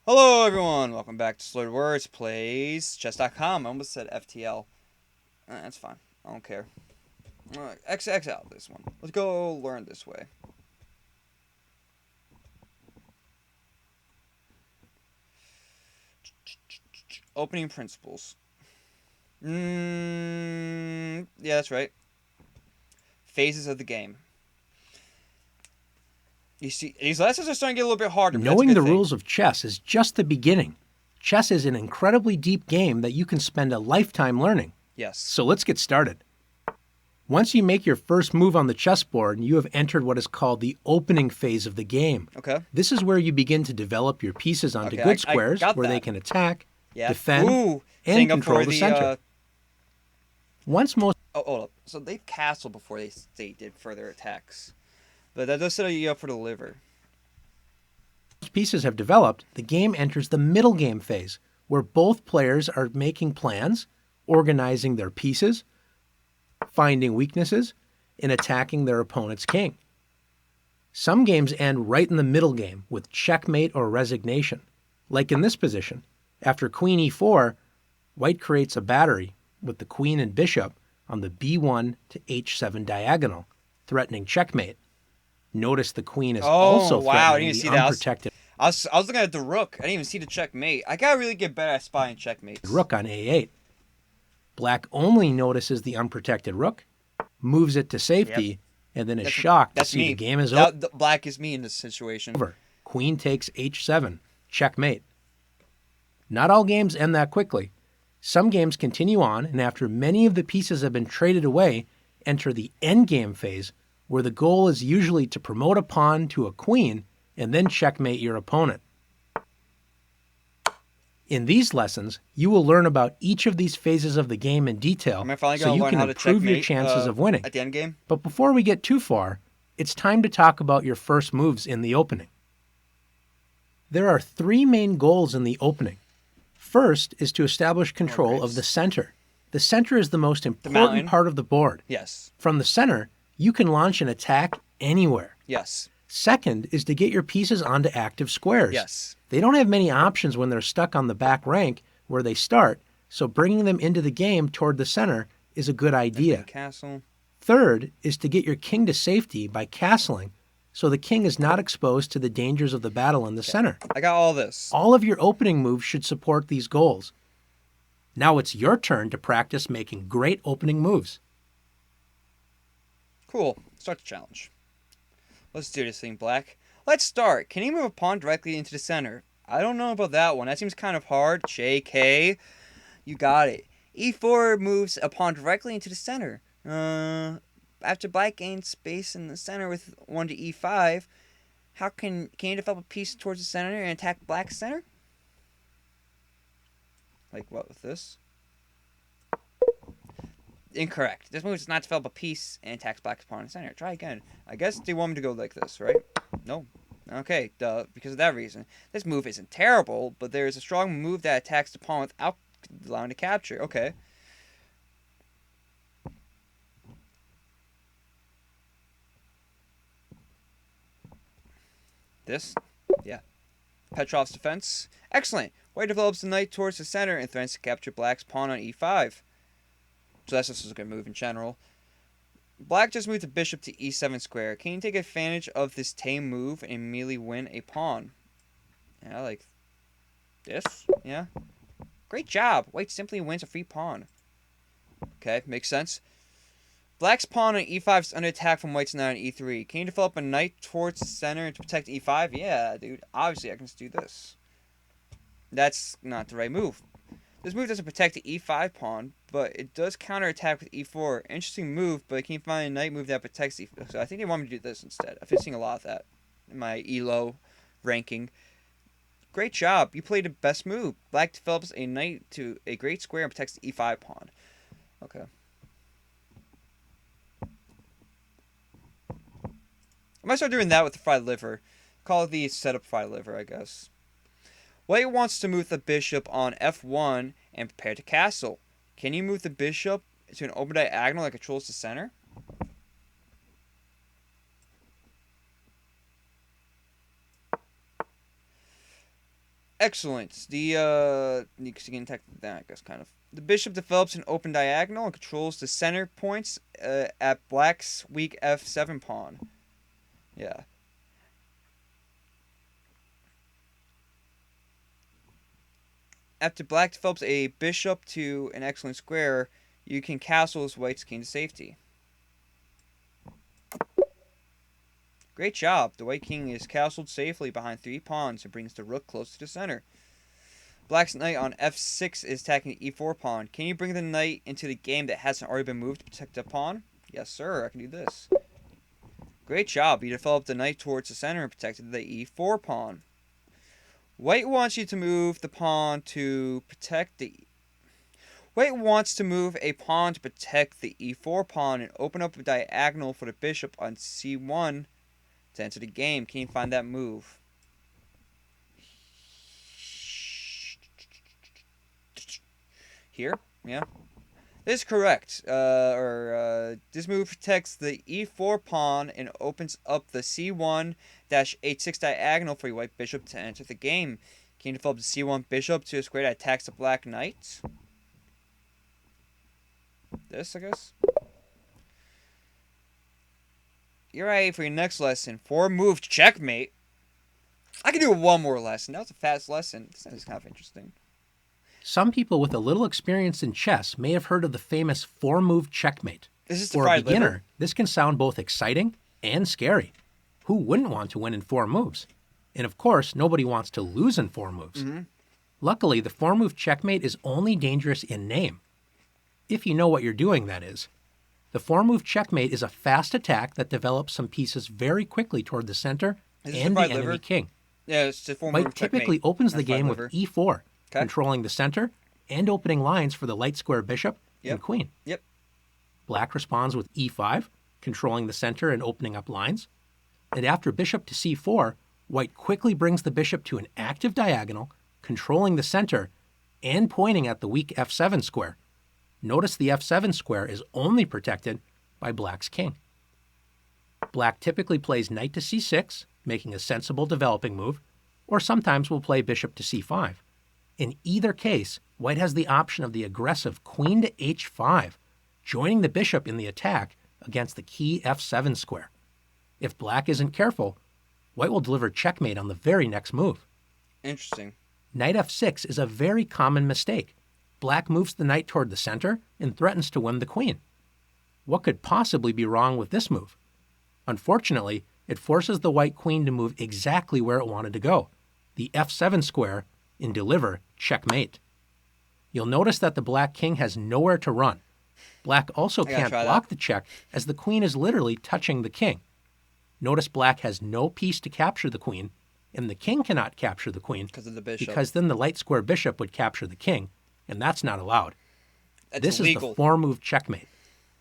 Hello, everyone. Welcome back to Slurred Words Plays Chess.com. I almost said FTL. That's fine. I don't care. X out this one. Let's go learn this way. Opening principles. Yeah, that's right. Phases of the game. You see, these lessons are starting to get a little bit harder, but that's a Knowing good the thing. rules of chess is just the beginning. Chess is an incredibly deep game that you can spend a lifetime learning. Yes. So let's get started. Once you make your first move on the chessboard, you have entered what is called the opening phase of the game. Okay. This is where you begin to develop your pieces onto Okay, good I squares got where they that. can attack, Yeah. defend, Ooh, and setting up for control the center. Once most Oh, hold up. So they've castled before they did further attacks. But that does set you up for the liver. pieces have developed, the game enters the middle game phase, where both players are making plans, organizing their pieces, finding weaknesses, and attacking their opponent's king. Some games end right in the middle game with checkmate or resignation. Like in this position, after queen e4, white creates a battery with the queen and bishop on the b1 to h7 diagonal, threatening checkmate. Notice the queen is Oh also wow! I didn't threatening even the see that. unprotected I was looking at the rook. I didn't even see the checkmate. I gotta really get better at spying checkmates. rook on a8. Black only notices the unprotected rook, moves it to Yep, safety, and then is that's shocked to that's see the me. game is The black is me in this situation. over. Queen takes h7, checkmate. Not all games end that quickly. Some games continue on, and after many of the pieces have been traded away, enter the endgame phase, where the goal is usually to promote a pawn to a queen and then checkmate your opponent. In these lessons, you will learn about each of these phases of the game in detail Am I finally so gonna you learn can how to improve your checkmate chances of winning. at the end game? But before we get too far, it's time to talk about your first moves in the opening. There are three main goals in the opening. First is to establish control of the center. The center is the most important part of the board. Yes. From the center, you can launch an attack anywhere. Yes. Second is to get your pieces onto active squares. Yes. They don't have many options when they're stuck on the back rank where they start, so bringing them into the game toward the center is a good idea. Castle. Third is to get your king to safety by castling, so the king is not exposed to the dangers of the battle in the center. I got all this. All of your opening moves should support these goals. Now it's your turn to practice making great opening moves. Cool. Start the challenge. Let's do this thing, Black. Let's start. Can you move a pawn directly into the center? I don't know about that one. That seems kind of hard. JK. You got it. E4 moves a pawn directly into the center. After Black gains space in the center with 1 to E5, can you develop a piece towards the center and attack Black's center? Like what with this? Incorrect. This move does not develop a piece and attacks Black's pawn in the center. Try again. I guess they want me to go like this, right? No. Okay, because of that reason. This move isn't terrible, but there is a strong move that attacks the pawn without allowing to capture. Okay. This? Yeah. Petrov's defense. Excellent. White develops the knight towards the center and threatens to capture Black's pawn on e5. So that's just a good move in general. Black just moved the bishop to e7 square. Can you take advantage of this tame move and immediately win a pawn? Yeah, like this. Yeah. Great job. White simply wins a free pawn. Okay, makes sense. Black's pawn on e5 is under attack from White's knight on e3. Can you develop a knight towards the center to protect e5? Yeah, dude. Obviously, I can just do this. That's not the right move. This move doesn't protect the e5 pawn, but it does counterattack with e4. Interesting move, but can you find a knight move that protects e4? So I think they want me to do this instead. I've been seeing a lot of that in my elo ranking. Great job. You played the best move. Black develops a knight to a great square and protects the e5 pawn. Okay. I might start doing that with the fried liver. Call it the setup fried liver, I guess. White wants to move the bishop on f1 and prepare to castle. Can you move the bishop to an open diagonal that controls the center? Excellent. Because you can attack that, I guess, kind of. The bishop develops an open diagonal and controls the center points at black's weak f7 pawn. Yeah. After black develops a bishop to an excellent square, you can castle his white's king to safety. Great job. The white king is castled safely behind 3 pawns and brings the rook close to the center. Black's knight on f6 is attacking the e4 pawn. Can you bring the knight into the game that hasn't already been moved to protect the pawn? Yes, sir. I can do this. Great job. You developed the knight towards the center and protected the e4 pawn. White wants you to move the pawn to protect the... White wants to move a pawn to protect the e4 pawn and open up a diagonal for the bishop on c1 to enter the game. Can you find that move? Here? Yeah. This is correct. This move protects the e4 pawn and opens up the c1-h6 diagonal for your white bishop to enter the game. Can you develop the c1 bishop to a square that attacks the black knight? This, I guess. You're ready for your next lesson. 4 moves checkmate. I can do one more lesson. That was a fast lesson. This is kind of interesting. Some people with a little experience in chess may have heard of the famous 4-move checkmate. This is For a beginner, this can sound both exciting and scary. Who wouldn't want to win in 4 moves? And of course, nobody wants to lose in 4 moves. Mm-hmm. Luckily, the 4-move checkmate is only dangerous in name. If you know what you're doing, that is. The 4-move checkmate is a fast attack that develops some pieces very quickly toward the center and the enemy king. Yeah, it's a 4-move White typically opens the game with e4, controlling the center and opening lines for the light square bishop and queen. Yep. Black responds with e5, controlling the center and opening up lines. And after bishop to c4, white quickly brings the bishop to an active diagonal, controlling the center and pointing at the weak f7 square. Notice the f7 square is only protected by black's king. Black typically plays knight to c6, making a sensible developing move, or sometimes will play bishop to c5. In either case, white has the option of the aggressive queen to h5, joining the bishop in the attack against the key f7 square. If black isn't careful, white will deliver checkmate on the very next move. Interesting. Knight f6 is a very common mistake. Black moves the knight toward the center and threatens to win the queen. What could possibly be wrong with this move? Unfortunately, it forces the white queen to move exactly where it wanted to go, the f7 square, and deliver checkmate. You'll notice that the black king has nowhere to run. Black also can't block the check as the queen is literally touching the king. Notice black has no piece to capture the queen, and the king cannot capture the queen because of the bishop. Because then the light square bishop would capture the king, and that's not allowed. This illegal. Is the 4-move checkmate.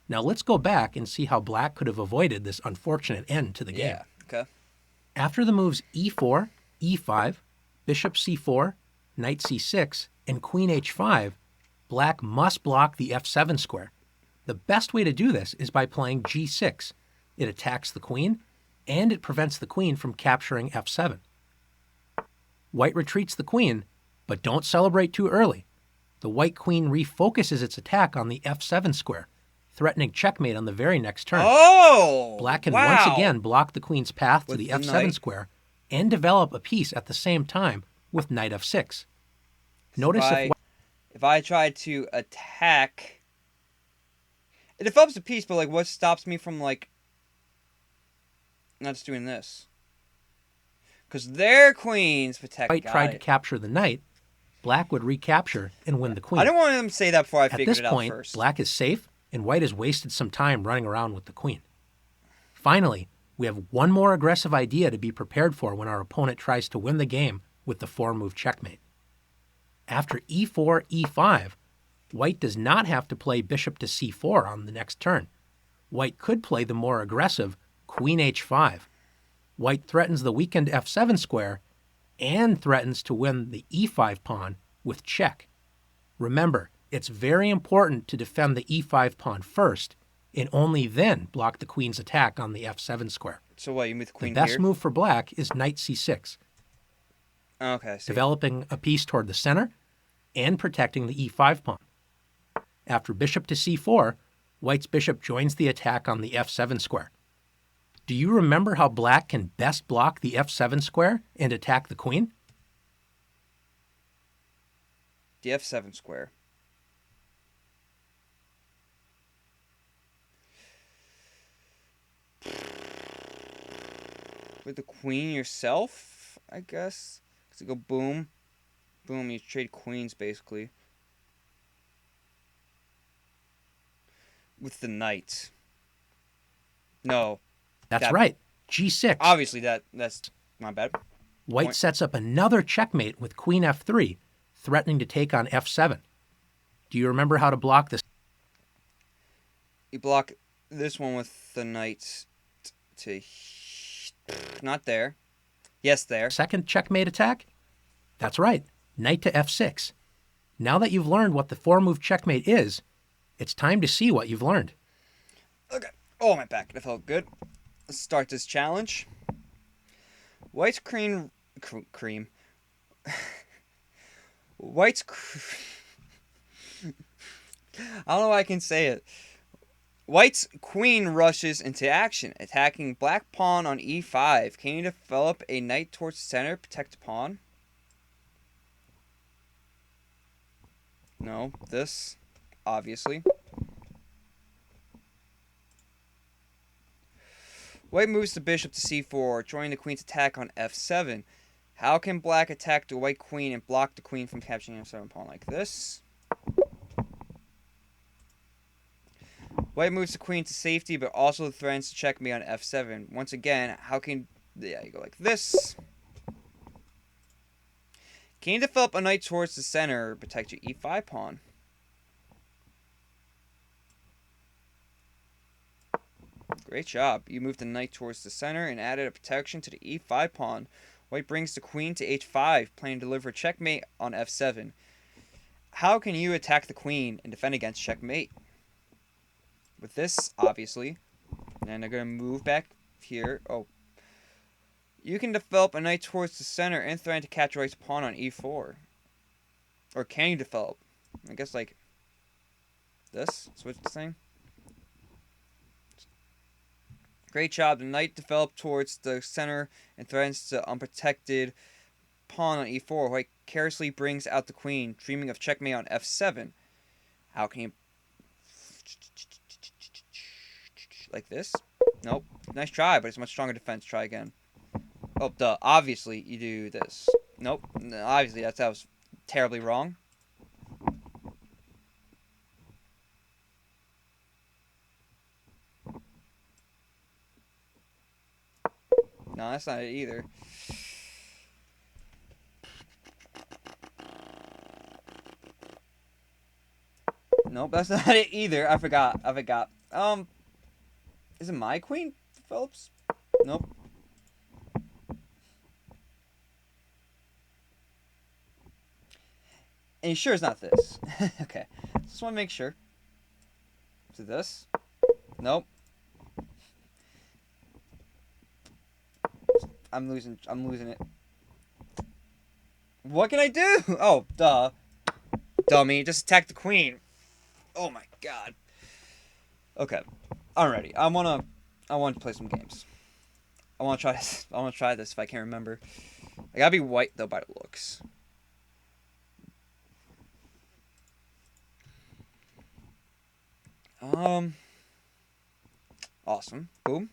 Now let's go back and see how black could have avoided this unfortunate end to the game. Yeah, okay. After the moves e4, e5, bishop c4, knight c6, and queen h5, black must block the f7 square. The best way to do this is by playing g6. It attacks the queen, and it prevents the queen from capturing f7. White retreats the queen, but don't celebrate too early. The white queen refocuses its attack on the f7 square, threatening checkmate on the very next turn. Oh! Black can once again block the queen's path to the f7 square and develop a piece at the same time with knight f6. Notice if I try to attack, it develops a piece, but like, what stops me from like not just doing this? Because their queen's protect. White tried to capture the knight, black would recapture and win the queen. I didn't want them to say that before I figured it out point, first. Black is safe, and white has wasted some time running around with the queen. Finally, we have one more aggressive idea to be prepared for when our opponent tries to win the game with the 4-move checkmate. After e4, e5, white does not have to play bishop to c4 on the next turn. White could play the more aggressive queen h5. White threatens the weakened f7 square and threatens to win the e5 pawn with check. Remember, it's very important to defend the e5 pawn first and only then block the queen's attack on the f7 square. So what, you move the queen here? The best here? move for black is knight c6. Okay, I see. developing a piece toward the center and protecting the e5 pawn. After bishop to c4, white's bishop joins the attack on the f7 square. Do you remember how black can best block the f7 square and attack the queen? The f7 square. With the queen yourself, I guess. Because you go boom, boom, you trade queens basically. With the knight. No. That's right. g6. Obviously, that's my bad. White sets up another checkmate with queen f3, threatening to take on f7. Do you remember how to block this? You block this one with the knight to... Not there. Yes, there. Second checkmate attack? That's right. Knight to f6. Now that you've learned what the 4-move checkmate is, it's time to see what you've learned. Okay. Oh, my back. That felt good. Let's start this challenge. White's cream... White's... I don't know why I can say it. White's queen rushes into action, attacking black pawn on e5. Can you develop a knight towards the center, protect the pawn? No, this, obviously. White moves the bishop to c4, joining the queen's attack on f7. How can black attack the white queen and block the queen from capturing f7 pawn like this? White moves the queen to safety, but also threatens to checkmate on f7. Once again, how can... Yeah, you go like this. Can you develop a knight towards the center, protect your e5 pawn? Great job. You moved the knight towards the center and added a protection to the e5 pawn. White brings the queen to h5, planning to deliver checkmate on f7. How can you attack the queen and defend against checkmate? With this, obviously. And they're going to move back here. Oh. You can develop a knight towards the center and threaten to capture white's pawn on e4. Or can you develop? I guess like this. That's what it's saying. Great job. The knight developed towards the center and threatens the unprotected pawn on e4. White carelessly brings out the queen, dreaming of checkmate on f7. How can you... Like this? Nope. Nice try, but it's a much stronger defense. Try again. Oh, duh. Obviously, you do this. Nope. Obviously, that was terribly wrong. No, that's not it either. Nope, that's not it either. I forgot. Is it my queen, Phillips? Nope. And you sure it's not this? Okay. Just want to make sure. Is it this? Nope. I'm losing it. What can I do? Oh, duh. Dummy. Just attack the queen. Oh my god. Okay. I'm ready. I want to play some games. I want to try this. I want to try this if I can't remember. I gotta be white though by the looks. Awesome. Boom.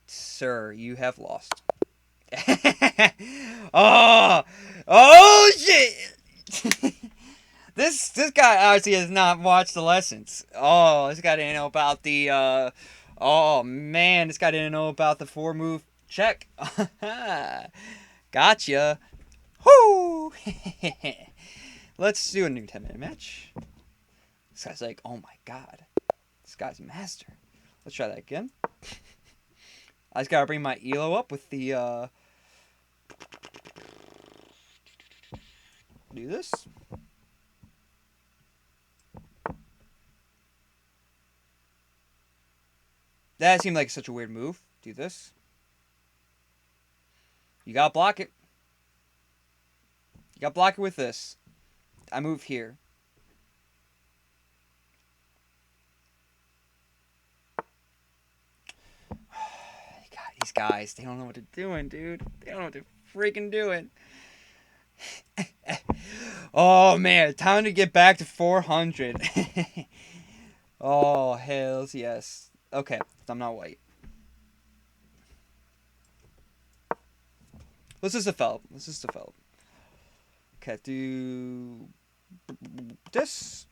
Sir, you have lost. Oh shit! This guy obviously has not watched the lessons. Oh, this guy didn't know about the oh man, this guy didn't know about the 4-move check. Gotcha. Whoo! Let's do a new 10-minute match. This guy's like, oh my god, this guy's a master. Let's try that again. I just gotta bring my elo up with the do this. That seemed like such a weird move. Do this. You gotta block it. You gotta block it with this. I move here. God, these guys, they don't know what they're doing, dude. They don't know what they're freaking doing. Oh man, time to get back to 400. Oh, hells yes. Okay, I'm not white. Let's just develop. Okay, do this.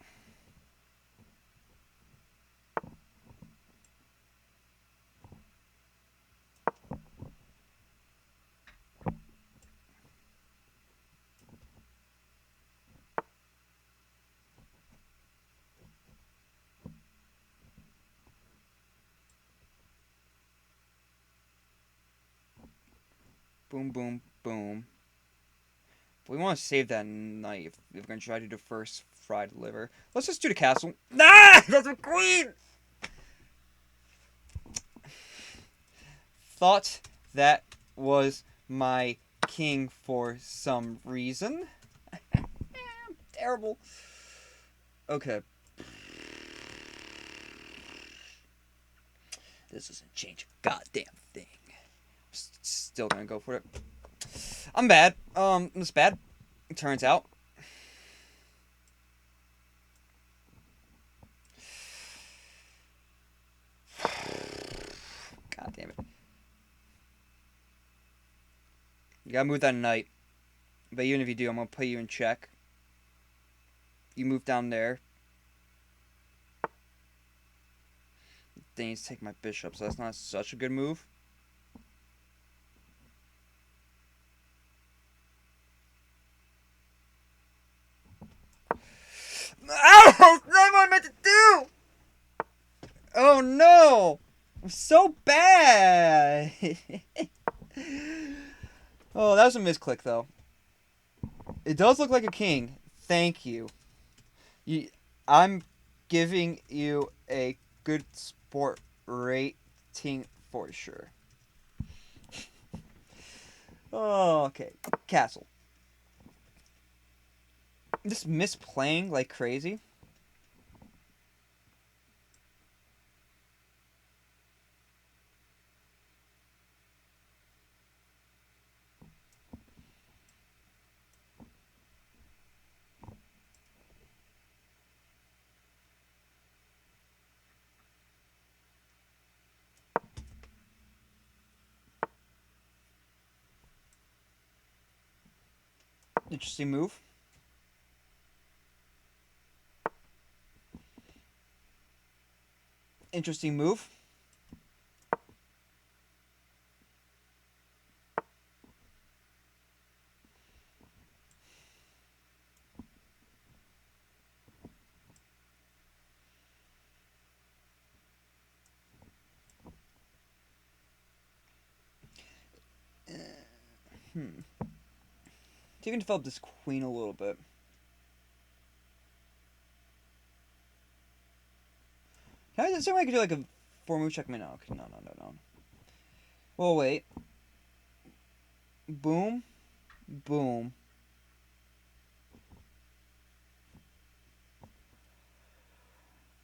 Boom, boom, boom. But we want to save that knight if we're going to try to do the first fried liver. Let's just do the castle. Ah! That's a queen! Thought that was my king for some reason. Terrible. Okay. This doesn't change a goddamn thing. Still gonna go for it. I'm bad. It's bad. It turns out. God damn it. You gotta move that knight. But even if you do, I'm gonna put you in check. You move down there. Then you take my bishop, so that's not such a good move. Ow! That's not what I meant to do! Oh no! I'm so bad! Oh, that was a misclick though. It does look like a king. Thank you. I'm giving you a good sport rating for sure. Oh, okay. Castle. Just misplaying like crazy. Interesting move. Interesting move. So you can develop this queen a little bit. Is there a way I could do like a 4-move checkmate? No, okay, no. Well, wait. Boom. Boom.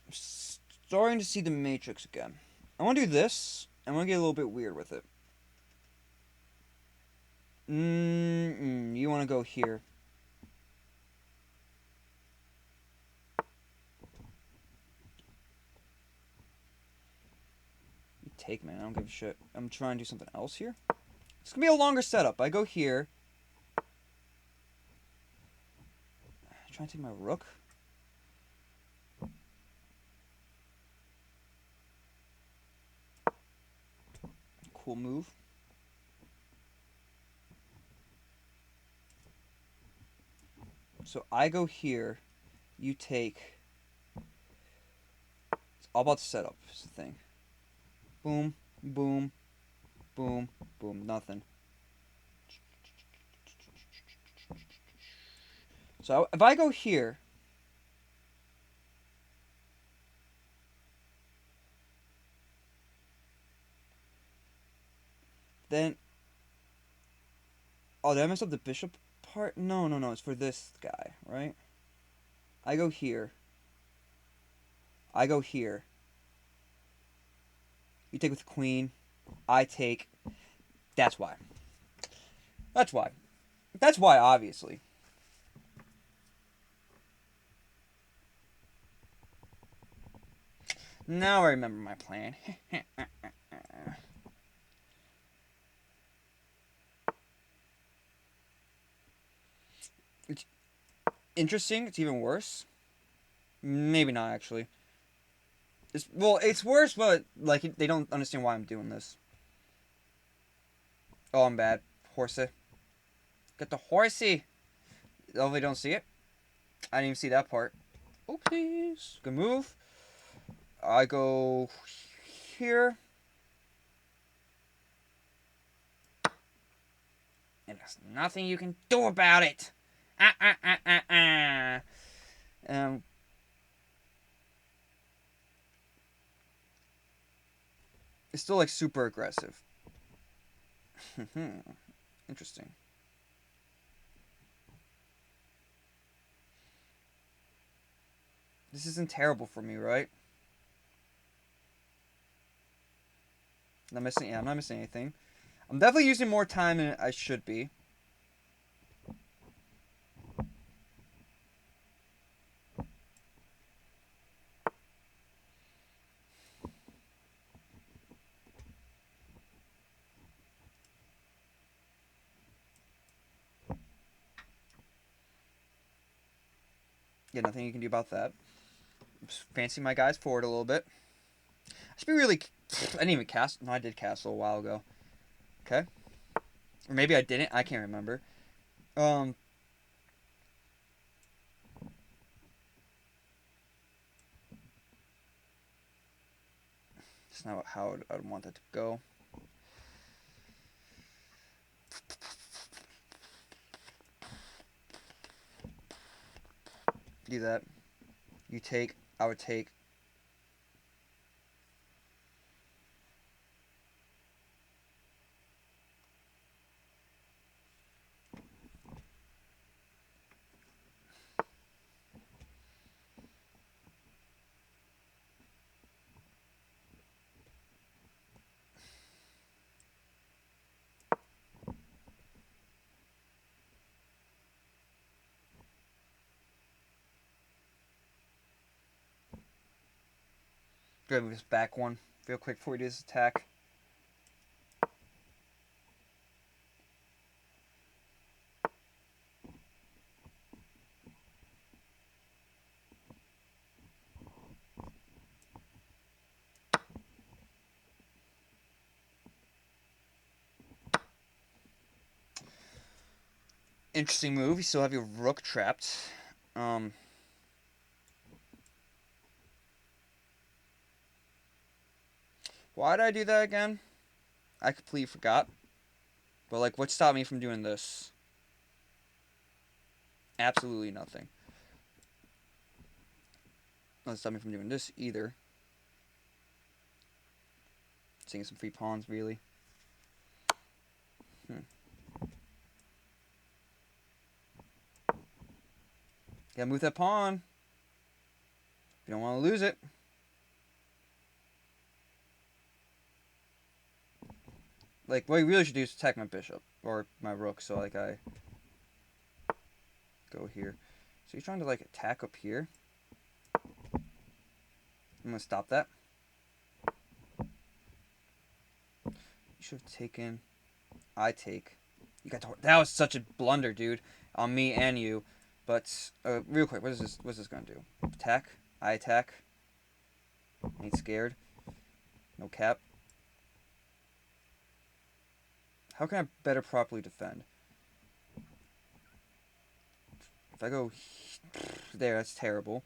I'm starting to see the matrix again. I want to do this. I want to get a little bit weird with it. You want to go here. You take, man. I don't give a shit. I'm trying to do something else here. It's going to be a longer setup. I go here. Trying to take my rook. Cool move. So I go here. You take. It's all about the setup. Is the thing. Boom, boom, Boom. Boom. Nothing. So if I go here, then oh, did I mess up the bishop part? No, no, no. It's for this guy, right? I go here. I go here. You take with the queen. I take. That's why. That's why. That's why, obviously. Now I remember my plan. It's interesting. It's even worse. Maybe not, actually. It's worse, but, like, they don't understand why I'm doing this. Oh, I'm bad. Horsey. Get the horsey. Oh, they don't see it? I didn't even see that part. Oh, please. Good move. I go here. And there's nothing you can do about it. Ah, ah, ah, ah, ah. Um, it's still, like, super aggressive. Interesting. This isn't terrible for me, right? Not missing. Yeah, I'm not missing anything. I'm definitely using more time than I should be. Yeah, nothing you can do about that. Just fancy my guys forward a little bit. I should be really. I didn't even cast. No, I did castle a while ago. Okay. Or maybe I didn't. I can't remember. Um. It's not how I'd want that to go. Do that. You take. I would take. Go ahead and move this back one real quick before we do this attack. Interesting move. You still have your rook trapped. Um. Why did I do that again? I completely forgot. But, like, what stopped me from doing this? Absolutely nothing. Not stop me from doing this either. Seeing some free pawns, really. Gotta move that pawn. You don't want to lose it. Like, what you really should do is attack my bishop. Or my rook, so, like, I go here. So you're trying to, like, attack up here. I'm gonna stop that. You should have taken. I take. You got to. That was such a blunder, dude, on me and you. But real quick, what is this? What's this gonna do? Attack. I attack. Ain't scared. No cap. How can I better properly defend? If I go there, that's terrible.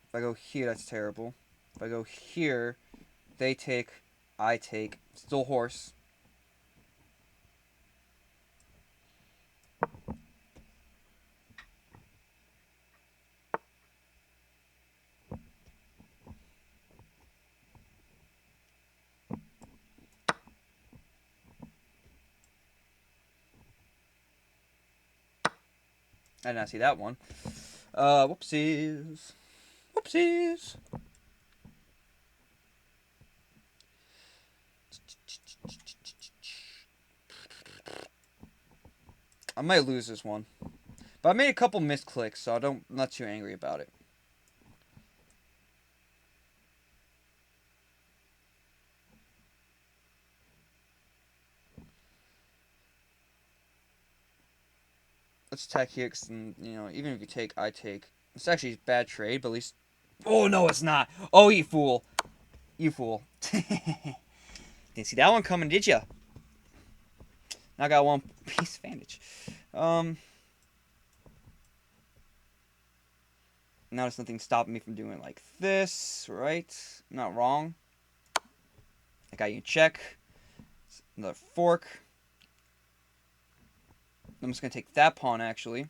If I go here, that's terrible. If I go here, they take. I take. Still horse. I did not see that one. Whoopsies. Whoopsies. I might lose this one. But I made a couple missed clicks, so I'm not too angry about it. Let's attack here, because, even if you take, I take. It's actually a bad trade, but at least... Oh, no, it's not. Oh, you fool. You fool. Didn't see that one coming, did ya? Now I got one piece advantage. Now there's nothing stopping me from doing it like this, right? I'm not wrong. I got you in check. Another fork. I'm just going to take that pawn, actually.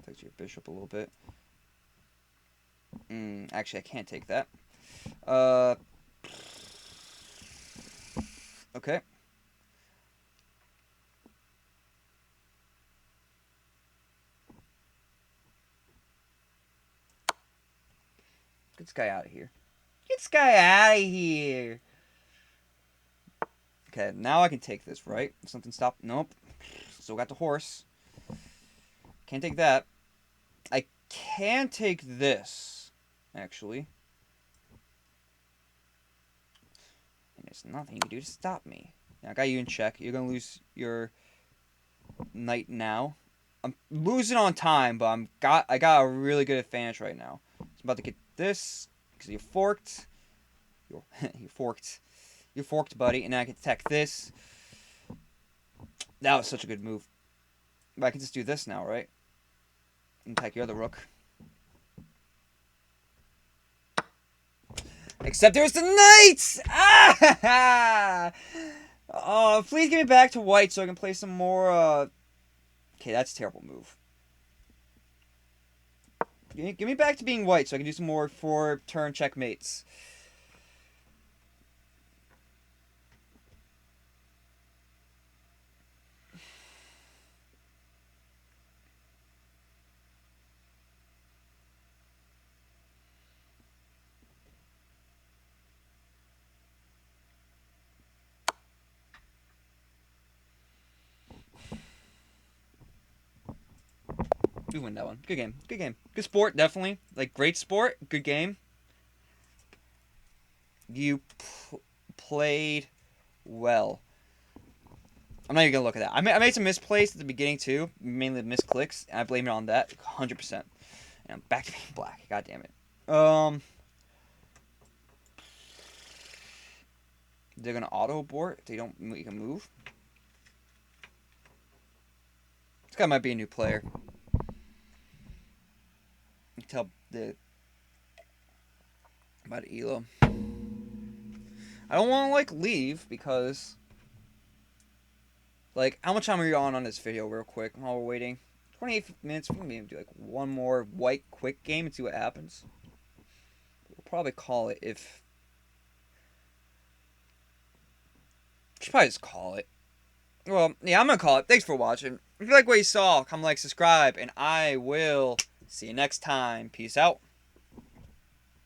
Take your bishop a little bit. Actually, I can't take that. Okay. Get this guy out of here. Get this guy out of here. Okay, now I can take this, right? Something stopped. Nope. Still got the horse. Can't take that. I can take this, actually. And there's nothing you can do to stop me. Now, I got you in check. You're going to lose your knight now. I'm losing on time, but I got a really good advantage right now. I'm about to get this, because you forked. You forked. You forked, buddy. And now I can attack this. That was such a good move. But I can just do this now, right? And attack your other rook. Except there's the knights! Ah! Oh, please give me back to white so I can play some more, Okay, that's a terrible move. Give me back to being white so I can do some more 4-turn checkmates. We win that one. Good game. Good game. Good sport, definitely. Like, great sport. Good game. You played well. I'm not even going to look at that. I made some misplays at the beginning, too. Mainly misclicks. And I blame it on that. 100%. And I'm back to being black. God damn it. They're going to auto-abort if they don't make a move. This guy might be a new player. You can tell about Elo. I don't want to, like, leave because, like, how much time are you on this video real quick while we're waiting? 28 minutes. We're going to do, like, one more white quick game and see what happens. We'll probably call it if... Should probably just call it. Well, yeah, I'm going to call it. Thanks for watching. If you like what you saw, comment, like, subscribe, and I will see you next time. Peace out.